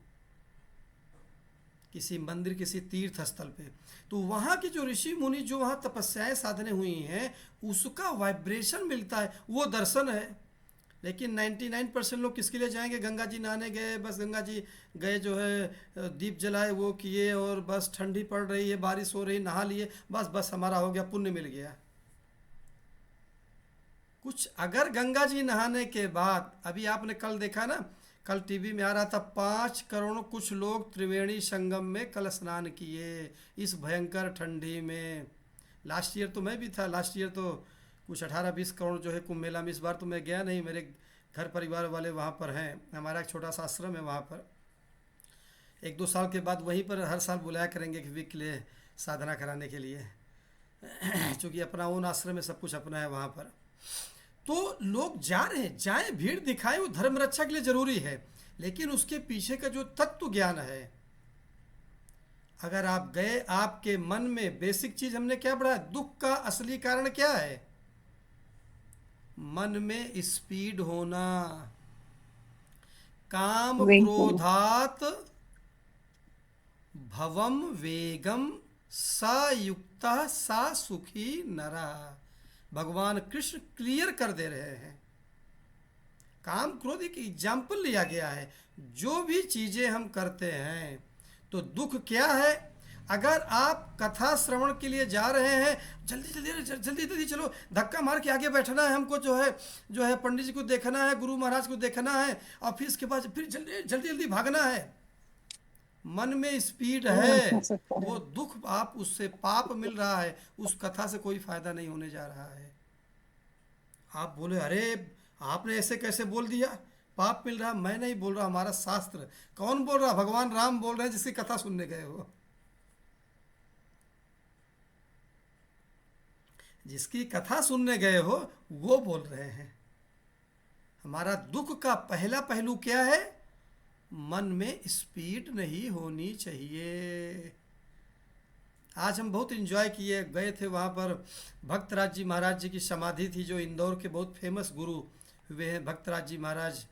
किसी मंदिर, किसी तीर्थ स्थल पे, तो वहाँ के जो ऋषि मुनि जो वहाँ तपस्याएं साधने हुई हैं, उसका वाइब्रेशन मिलता है, वो दर्शन है। लेकिन 99% लोग किसके लिए जाएंगे, गंगा जी नहाने गए, बस गंगा जी गए, जो है दीप जलाए, वो किए, और बस ठंडी पड़ रही है, बारिश हो रही, नहा लिए, बस हमारा हो गया, पुण्य मिल गया। कुछ अगर गंगा जी नहाने के बाद, अभी आपने कल देखा ना, कल टीवी में आ रहा था, 5 करोड़ कुछ लोग त्रिवेणी संगम में कल स्नान किए इस भयंकर ठंडी में। लास्ट ईयर तो मैं भी था, लास्ट ईयर तो कुछ 18-20 करोड़ जो है कुंभ मेला में। इस बार तो मैं गया नहीं, मेरे घर परिवार वाले वहाँ पर हैं, हमारा एक छोटा सा आश्रम है वहाँ पर। 1-2 साल के बाद वहीं पर हर साल बुलाया करेंगे कि वीक के लिए साधना कराने के लिए, चूँकि अपना ओन आश्रम में सब कुछ अपना है वहाँ पर। तो लोग जा रहे हैं, जाएँ, भीड़ दिखाएं, वो धर्म रक्षा के लिए ज़रूरी है, लेकिन उसके पीछे का जो तत्व ज्ञान है, अगर आप गए, आपके मन में बेसिक चीज़ हमने क्या पढ़ा, दुख का असली कारण क्या है, मन में स्पीड होना, काम क्रोधात भवम वेगम स युक्ता सा सुखी नरा। भगवान कृष्ण क्लियर कर दे रहे हैं, काम क्रोध एक एग्जाम्पल लिया गया है। जो भी चीजें हम करते हैं, तो दुख क्या है, अगर आप कथा श्रवण के लिए जा रहे हैं, जल्दी चलो, धक्का मार के आगे बैठना है हमको, जो है पंडित जी को देखना है, गुरु महाराज को देखना है, और फिर इसके बाद फिर जल्दी भागना है, मन में स्पीड है, वो दुख, आप उससे पाप मिल रहा है, उस कथा से कोई फायदा नहीं होने जा रहा है। आप बोले, अरे आपने ऐसे कैसे बोल दिया, पाप मिल रहा, मैं नहीं बोल रहा, हमारा शास्त्र। कौन बोल रहा, भगवान राम बोल रहे हैं, जिसकी कथा सुनने गए हो, जिसकी कथा सुनने गए हो वो बोल रहे हैं। हमारा दुख का पहला पहलू क्या है, मन में स्पीड नहीं होनी चाहिए। आज हम बहुत एंजॉय किए, गए थे वहाँ पर, भक्तराज जी महाराज जी की समाधि थी, जो इंदौर के बहुत फेमस गुरु हुए हैं भक्तराज जी महाराज,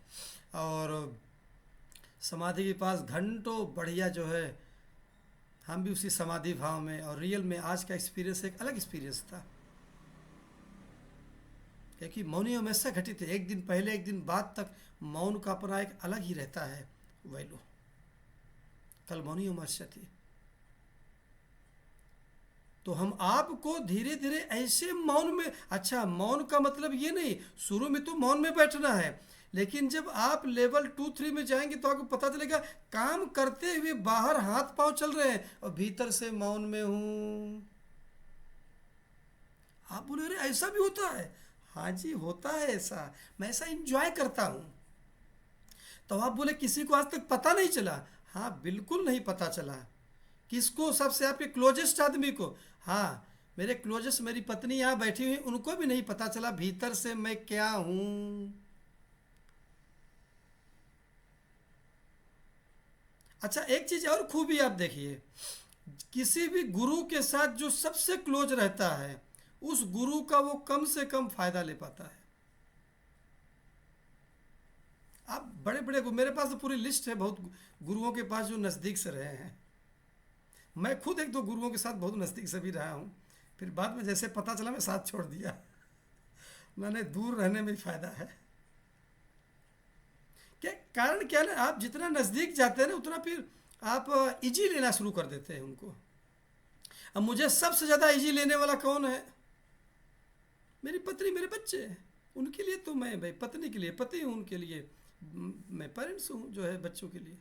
और समाधि के पास घंटों बढ़िया जो है, हम भी उसी समाधि भाव में, और रियल में आज का एक्सपीरियंस एक अलग एक्सपीरियंस था। क्योंकि मौनी हमेशा घटित है, एक दिन पहले एक दिन बाद तक मौन का अपना एक अलग ही रहता है वैल्यू। कल मौनी उमर्शति। तो हम आपको धीरे धीरे ऐसे मौन में, अच्छा मौन का मतलब ये नहीं शुरू में तो मौन में बैठना है, लेकिन जब आप लेवल 2-3 में जाएंगे तो आपको पता चलेगा काम करते हुए बाहर हाथ पांव चल रहे हैं और भीतर से मौन में हूं। आप बोले अरे ऐसा भी होता है? हाँ जी होता है ऐसा, मैं ऐसा एंजॉय करता हूं। तो आप बोले किसी को आज तक पता नहीं चला? हाँ बिल्कुल नहीं पता चला। किसको? सबसे आपके क्लोजेस्ट आदमी को। हाँ मेरे क्लोजेस्ट, मेरी पत्नी यहाँ बैठी हुई, उनको भी नहीं पता चला भीतर से मैं क्या हूं। अच्छा एक चीज और खूबी आप देखिए, किसी भी गुरु के साथ जो सबसे क्लोज रहता है उस गुरु का वो कम से कम फायदा ले पाता है। आप बड़े बड़े मेरे पास तो पूरी लिस्ट है बहुत गुरुओं के पास जो नज़दीक से रहे हैं। मैं खुद एक दो गुरुओं के साथ बहुत नज़दीक से भी रहा हूँ, फिर बाद में जैसे पता चला मैं साथ छोड़ दिया। मैंने दूर रहने में फ़ायदा है। क्या कारण क्या ना, आप जितना नज़दीक जाते हैं ना उतना फिर आप इजी लेना शुरू कर देते हैं उनको। अब मुझे सबसे ज़्यादा इजी लेने वाला कौन है? मेरी पत्नी, मेरे बच्चे। उनके लिए तो मैं भाई पत्नी के लिए पति हूँ, उनके लिए मैं पेरेंट्स हूँ जो है बच्चों के लिए।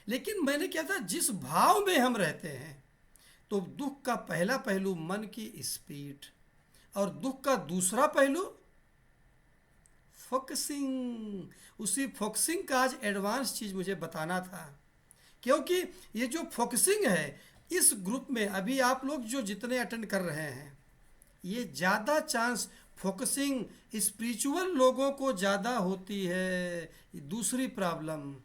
लेकिन मैंने क्या था, जिस भाव में हम रहते हैं, तो दुख का पहला पहलू मन की स्पीड और दुख का दूसरा पहलू फोकसिंग। उसी फोकसिंग का आज एडवांस चीज मुझे बताना था, क्योंकि ये जो फोकसिंग है इस ग्रुप में अभी आप लोग जो जितने अटेंड कर रहे हैं, ये ज़्यादा चांस फोकसिंग स्पिरिचुअल लोगों को ज़्यादा होती है। दूसरी प्रॉब्लम,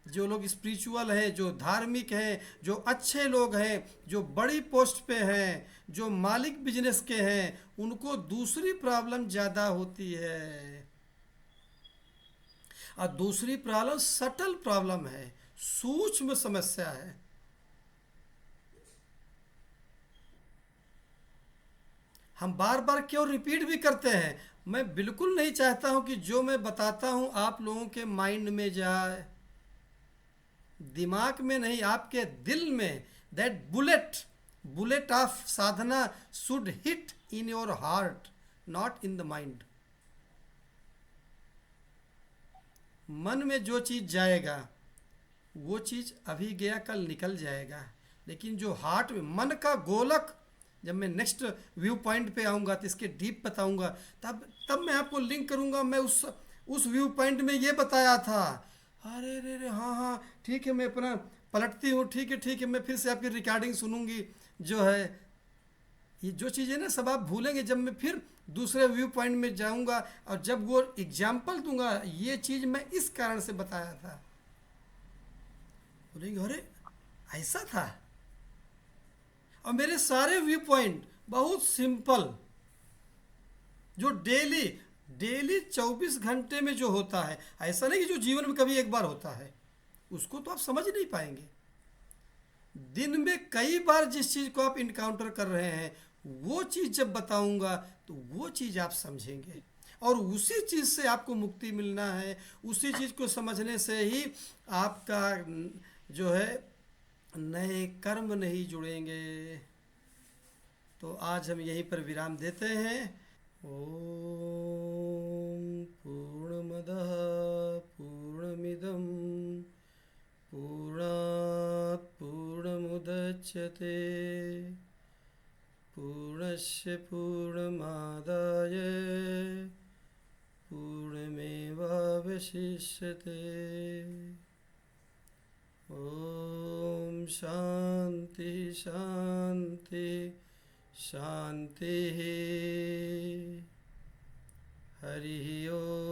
जो लोग स्पिरिचुअल हैं, जो धार्मिक हैं, जो अच्छे लोग हैं, जो बड़ी पोस्ट पे हैं, जो मालिक बिजनेस के हैं, उनको दूसरी प्रॉब्लम ज़्यादा होती है। और दूसरी प्रॉब्लम सटल प्रॉब्लम है, सूक्ष्म समस्या है। हम बार बार क्यों रिपीट भी करते हैं? मैं बिल्कुल नहीं चाहता हूं कि जो मैं बताता हूं आप लोगों के माइंड में जाए, दिमाग में नहीं, आपके दिल में। That bullet of Sadhana should hit in your heart, not in the mind. मन में जो चीज़ जाएगा वो चीज़ अभी गया कल निकल जाएगा, लेकिन जो हार्ट में मन का गोलक, जब मैं नेक्स्ट व्यू पॉइंट पे आऊँगा तो इसके डीप बताऊँगा, तब मैं आपको लिंक करूँगा। मैं उस व्यू पॉइंट में ये बताया था, अरे रे रे हाँ ठीक है, मैं अपना पलटती हूँ, ठीक है मैं फिर से आपकी रिकॉर्डिंग सुनूंगी। जो है ये जो चीज़ें ना सब आप भूलेंगे जब मैं फिर दूसरे व्यू पॉइंट में जाऊँगा और जब वो एग्जाम्पल दूंगा, ये चीज़ मैं इस कारण से बताया था। बोलेंगे अरे ऐसा था। और मेरे सारे व्यू पॉइंट बहुत सिंपल, जो डेली 24 घंटे में जो होता है, ऐसा नहीं कि जो जीवन में कभी एक बार होता है, उसको तो आप समझ नहीं पाएंगे। दिन में कई बार जिस चीज़ को आप इनकाउंटर कर रहे हैं, वो चीज़ जब बताऊंगा तो वो चीज़ आप समझेंगे, और उसी चीज़ से आपको मुक्ति मिलना है। उसी चीज़ को समझने से ही आपका जो है नए कर्म नहीं जुड़ेंगे। तो आज हम यहीं पर विराम देते हैं। ओम पूर्णमदः पूर्णमिदं पूर्णात् पूर्णमुदच्यते पूर्णस्य पूर्णमादाय पूर्णमेवावशिष्यते। ओम शांति शांति शांति। हरि ओम।